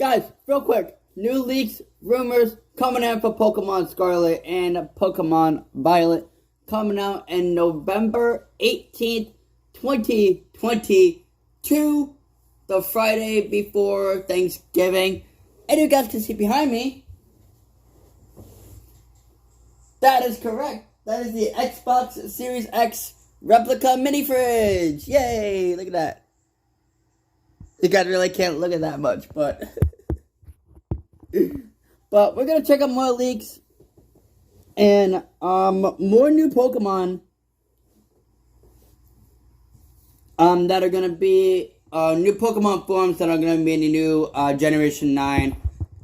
Guys, real quick, new leaks, rumors coming in for Pokemon Scarlet and Pokemon Violet coming out in November 18th, 2022, the Friday before Thanksgiving. And you guys can see behind me, that is correct. That is the Xbox Series X replica mini fridge. Yay! Look at that. You guys really can't look at that much, but but we're gonna check out more leaks and more new Pokemon that are gonna be new Pokemon forms that are gonna be in the new Generation 9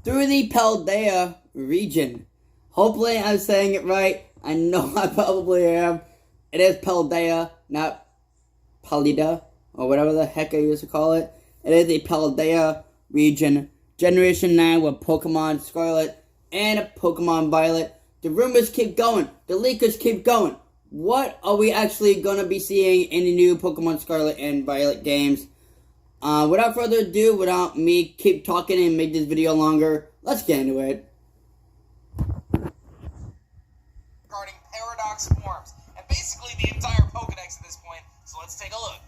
through the Paldea region. Hopefully I'm saying it right. I know I probably am. It is Paldea, not Paldea, or whatever the heck I used to call it. It is a Paldea region. Generation 9 with Pokemon Scarlet and Pokemon Violet. The rumors keep going. The leakers keep going. What are we actually going to be seeing in the new Pokemon Scarlet and Violet games? Without further ado, without me keep talking and make this video longer, let's get into it. Regarding Paradox forms, and basically the entire Pokedex at this point, so let's take a look.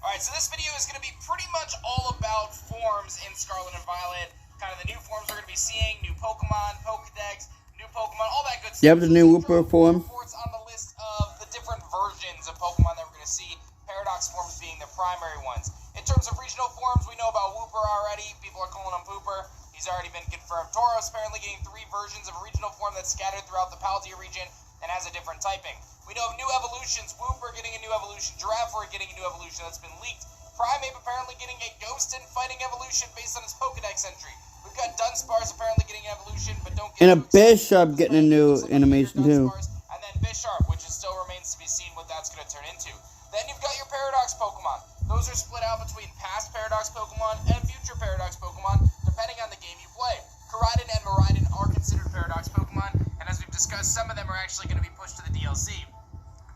Alright, so this video is going to be pretty much all about forms in Scarlet and Violet, kind of the new forms we're going to be seeing, new Pokemon, Pokedex, new Pokemon, all that good stuff. Yep, the new Wooper form. Reports on the list of the different versions of Pokemon that we're going to see, Paradox forms being the primary ones. In terms of regional forms, we know about Wooper already. People are calling him Pooper. He's already been confirmed. Tauros apparently getting 3 versions of a regional form that's scattered throughout the Paldea region and has a different typing. We know of new evolutions, Wooper getting a new evolution, Girafarig getting a new evolution that's been leaked, Primeape apparently getting a ghost and fighting evolution based on his Pokedex entry. We've got Dunsparce apparently getting an evolution, but don't get And a Bisharp getting a new animation too. And then Bisharp, which still remains to be seen what that's going to turn into. Then you've got your Paradox Pokemon. Those are split out between past Paradox Pokemon and future Paradox Pokemon, depending on the game you play. Koraidon and Miraidon are considered Paradox Pokemon, and as we've discussed, some of them are actually going to be pushed to the DLC.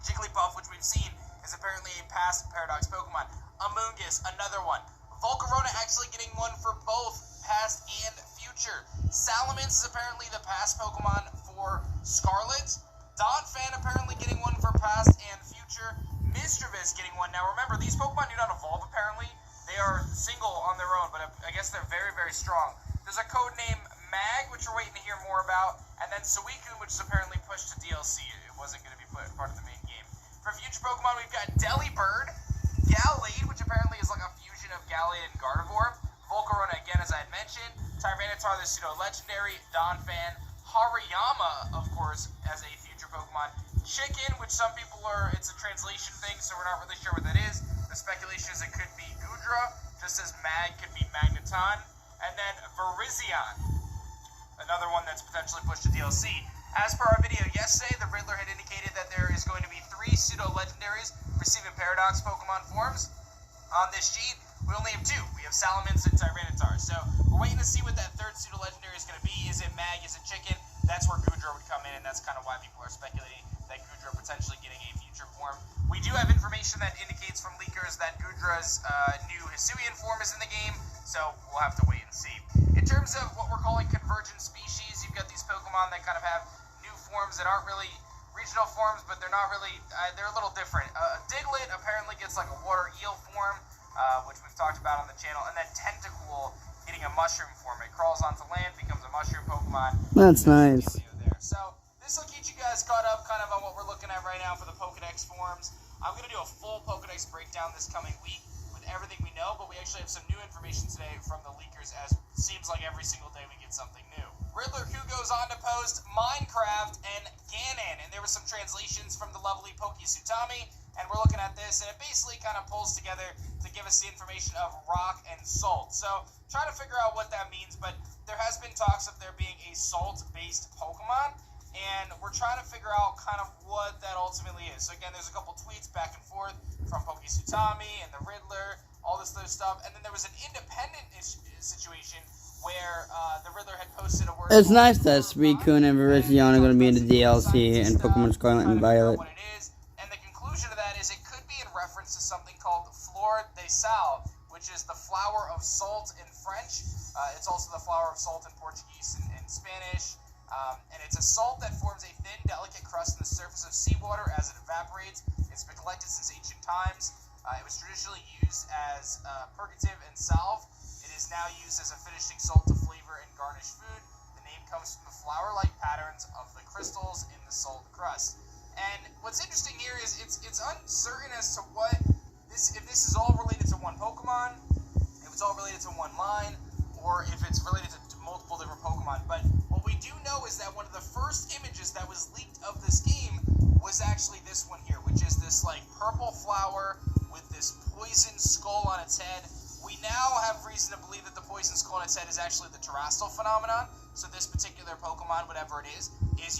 Jigglypuff, which we've seen, is apparently a past Paradox Pokemon. Amoonguss, another one. Volcarona actually getting one for both past and future. Salamence is apparently the past Pokemon for Scarlet. Donphan apparently getting one for past and future. Mischievous getting one. Now remember, these Pokemon do not evolve apparently. They are single on their own, but I guess they're very, very strong. There's a code name Mag, which we're waiting to hear more about, and then Suicune, which is apparently pushed to DLC. It wasn't going to be part of the main game. For future Pokemon, we've got Delibird, Gallade, which apparently is like a fusion of Gallade and Gardevoir, Volcarona again, as I had mentioned, Tyranitar, the pseudo-legendary, Donphan, Hariyama, of course, as a future Pokemon, Chicken, which some people are, it's a translation thing, so we're not really sure what that is. The speculation is it could be Goodra, just as Mag could be Magneton, and then Virizion, another one that's potentially pushed to DLC. As per our video yesterday, the Riddler had indicated that there is going to be 3 pseudo-legendaries receiving Paradox Pokemon forms. On this sheet, we only have 2. We have Salamence and Tyranitar. So we're waiting to see what that 3rd pseudo-legendary is going to be. Is it Mag? Is it Chicken? That's where Goodra would come in, and that's kind of why people are speculating that Goodra potentially getting a future form. We do have information that indicates from leakers that Goodra's new Hisuian form is in the game, so we'll have to wait and see. In terms of what we're calling convergent species, you've got these Pokemon that kind of have new forms that aren't really regional forms, but they're not really, they're a little different. Diglett apparently gets like a water eel form, which we've talked about on the channel, and then Tentacool getting a mushroom form. It crawls onto land, becomes a mushroom Pokemon. That's nice. So this will get you guys caught up kind of on what we're looking at right now for the Pokedex forms. I'm going to do a full Pokedex breakdown this coming week with everything we know, but we actually have some new information today from the leakers, as it seems like every single day we get something new. Riddler, who goes on to post Minecraft and Ganon, and there were some translations from the lovely Pokesutami, and we're looking at this, and it basically kind of pulls together to give us the information of rock and salt. So try to figure out what that means, but there has been talks of there being a salt-based Pokemon, and we're trying to figure out kind of what that ultimately is. So again, there's a couple tweets back and forth from Pokesutami and the Riddler, all this other stuff, and then there was an independent situation where the Riddler had posted a word. It's nice that Suicune and Virizion are going to be in the DLC and Pokemon Scarlet and Violet. What it is, and the conclusion of that is it could be in reference to something called Fleur de Sal, which is the flower of salt in French. It's also the flower of salt in Portuguese and Spanish. And it's a salt that forms a thin, delicate crust on the surface of seawater as it evaporates. It's been collected since ancient times. It was traditionally used as purgative and salve. It is now used as a finishing salt to flavor and garnish food. The name comes from the flower-like patterns of the crystals in the salt crust. And what's interesting here is it's uncertain as to if this is all related to one Pokemon, if it's all related to one line, or if it's related to multiple different Pokemon. But what we do know is that one of the first images that was leaked of this game was actually this one here, which is this like purple flower with this poison skull on its head. We now have reason to believe that the poison skull on its head is actually the Terastal phenomenon. So this particular Pokemon, whatever it is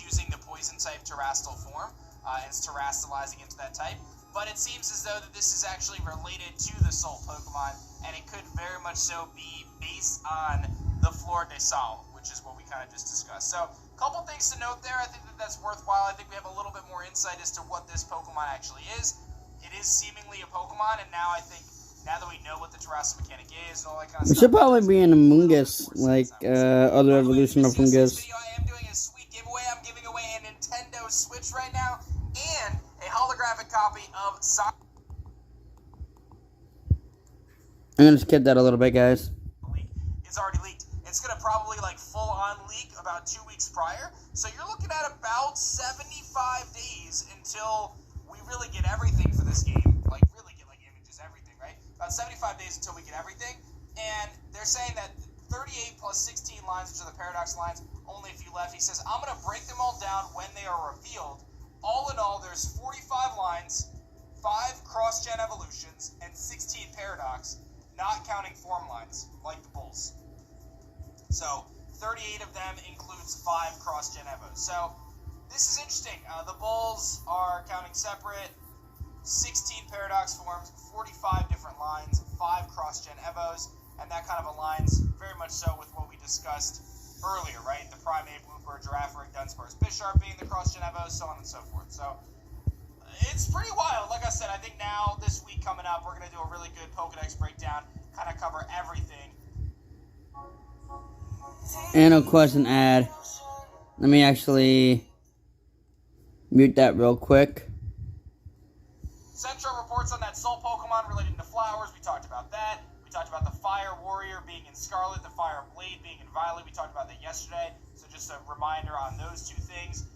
using the poison type Terastal form, and it's terastalizing into that type. But it seems as though that this is actually related to the Salt Pokemon, and it could very much so be based on the Flor de Sal, which is what we kind of just discussed. So, a couple things to note there. I think that's worthwhile. I think we have a little bit more insight as to what this Pokemon actually is. It is seemingly a Pokemon, and now I think, now that we know what the Terastal mechanic is and all that kind of It stuff. should probably be an Among Us, like other evolution of Fungus. I am doing a sweet giveaway. I'm giving away a Nintendo Switch right now, and a holographic copy of Sonic. I'm gonna skip that a little bit, guys. It's already leaked. It's gonna probably like full on leak about 2 weeks prior. So you're looking at about 75 days until we really get everything for this game. Like really get like images, everything, right? About 75 days until we get everything. And they're saying that 38 plus 16 lines, which are the Paradox lines, only a few left. He says, I'm gonna break them all down when they are revealed. All in all, there's 45 lines, 5 cross-gen evolutions, and 16 Paradox, not counting form lines, like the Bulls. So, 38 of them includes 5 cross-gen evos. So, this is interesting. The Bulls are counting separate, 16 Paradox forms, 45 different lines, 5 cross-gen evos, and that kind of aligns very much so with what we discussed earlier, right? The Primate, Blooper, Girafarig, Dunsparce, Bisharp being the cross-gen evos, so on and so forth. So, it's pretty wild. Like I said, I think now, this week coming up, we're going to do a really good Pokedex breakdown, kind of cover everything. And of course an ad. Let me actually mute that real quick. Central reports on that Soul Pokemon relating to flowers. We talked about that. We talked about the Fire Warrior being in Scarlet, the Fire Blade being in Violet. We talked about that yesterday. So just a reminder on those two things.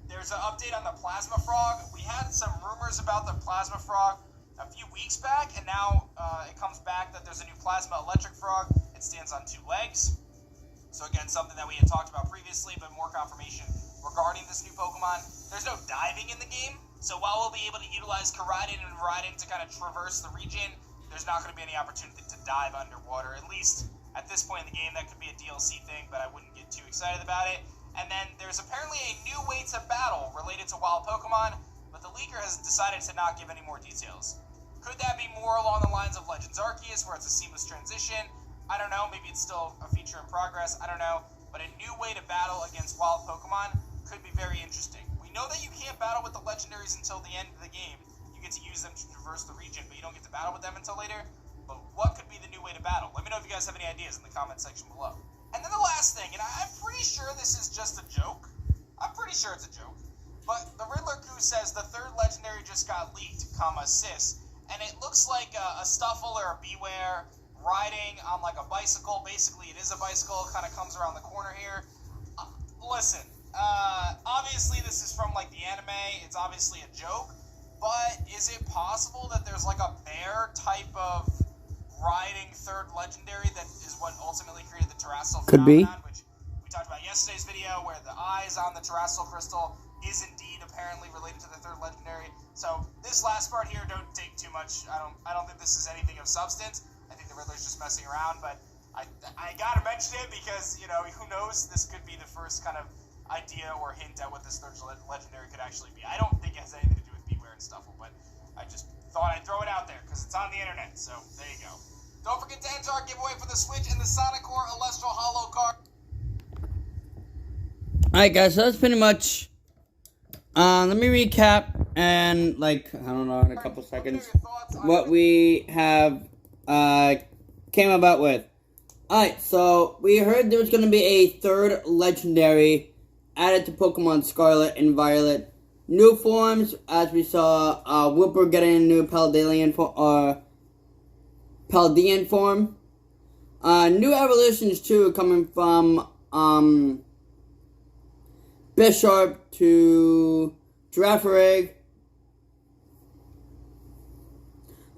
There's an update on the Plasma Frog. We had some rumors about the Plasma Frog a few weeks back, and now it comes back that there's a new Plasma Electric Frog. It stands on 2 legs. So again, something that we had talked about previously, but more confirmation regarding this new Pokemon. There's no diving in the game, so while we'll be able to utilize Koraidon and Varidon to kind of traverse the region, there's not going to be any opportunity to dive underwater, at least at this point in the game. That could be a DLC thing, but I wouldn't get too excited about it. And then there's apparently a new way to battle related to wild Pokemon, but the leaker has decided to not give any more details. Could that be more along the lines of Legends Arceus, where it's a seamless transition? I don't know, maybe it's still a feature in progress, I don't know. But a new way to battle against wild Pokemon could be very interesting. We know that you can't battle with the legendaries until the end of the game. You get to use them to traverse the region, but you don't get to battle with them until later. But what could be the new way to battle? Let me know if you guys have any ideas in the comment section below. And then the last thing, and I'm pretty sure this is just a joke. I'm pretty sure it's a joke. But the Riddler Goo says the 3rd legendary just got leaked, sis. And it looks like a Stuffle or a Beware riding on like a bicycle. Basically, it is a bicycle. Kind of comes around the corner here. Listen, obviously this is from like the anime. It's obviously a joke. But is it possible that there's like a bear type of riding 3rd legendary that is what ultimately created the Terastal phenomenon, which we talked about yesterday's video, where the eyes on the Terastal crystal is indeed apparently related to the 3rd legendary. So this last part here, don't take too much. I don't think this is anything of substance. I think the Riddler's just messing around, but I gotta mention it because, you know, who knows, this could be the first kind of idea or hint at what this 3rd legendary could actually be. I don't think it has anything to do with Beware and Stuffle, but I just thought I'd throw it out there because it's on the internet, so there you go. Don't forget to enter our giveaway for the Switch and the Sonic Core Celestial Hollow card. Alright guys, so that's pretty much, let me recap and like, I don't know, in a couple seconds, what we have, came about with. Alright, so we heard there was going to be a third legendary added to Pokemon Scarlet and Violet. New forms, as we saw, Whooper getting a new Paldean form. New evolutions too, coming from Bishop to Girafarig.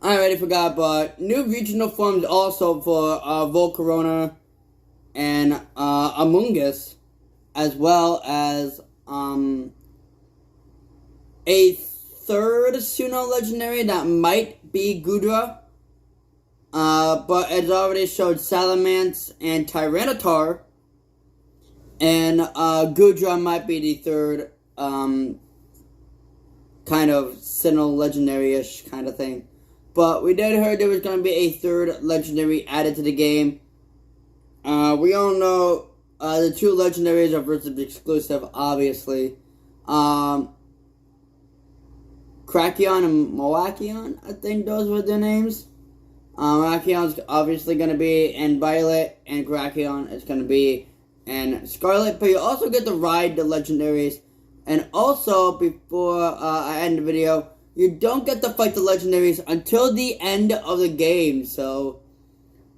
I already forgot, but new regional forms also for Volcarona and Amoonguss, as well as a third Sinnoh legendary that might be Goodra. But it's already showed Salamence and Tyranitar. And Goodra might be the third kind of Sinnoh legendary-ish kind of thing. But we did hear there was going to be a third legendary added to the game. We all know the two legendaries are versus exclusive, obviously. Krakion and Moakion, I think those were their names. Moakion's obviously going to be in Violet, and Krakion is going to be in Scarlet. But you also get to ride the legendaries. And also, before I end the video, you don't get to fight the legendaries until the end of the game. So,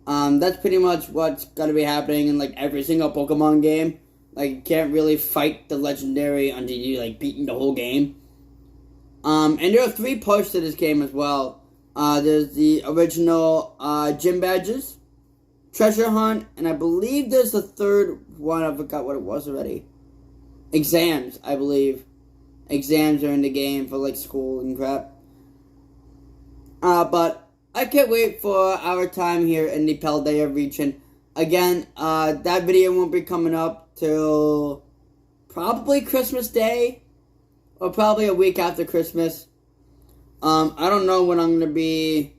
that's pretty much what's going to be happening in, like, every single Pokemon game. Like, you can't really fight the legendary until you, like, beaten the whole game. And there are 3 parts to this game as well. There's the original gym badges, treasure hunt, and I believe there's the third one. I forgot what it was already. Exams, I believe. Exams are in the game for, like, school and crap. But I can't wait for our time here in the Paldea region. Again, that video won't be coming up till probably Christmas Day, or probably a week after Christmas. I don't know when I'm going to be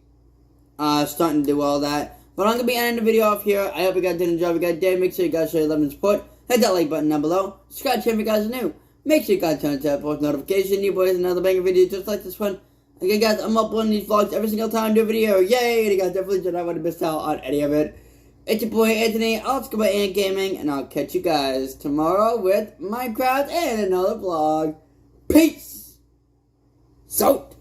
starting to do all that. But I'm going to be ending the video off here. I hope you guys did enjoy. If you guys did, make sure you guys show your love and support. Hit that like button down below. Subscribe to if you guys are new. Make sure you guys turn on that post notification. New boys, another banger video just like this one. Again, guys, I'm uploading these vlogs every single time I do a video. Yay! And you guys definitely do not want to miss out on any of it. It's your boy Anthony. I'll go by Ant Gaming, and I'll catch you guys tomorrow with Minecraft and another vlog. Peace! So.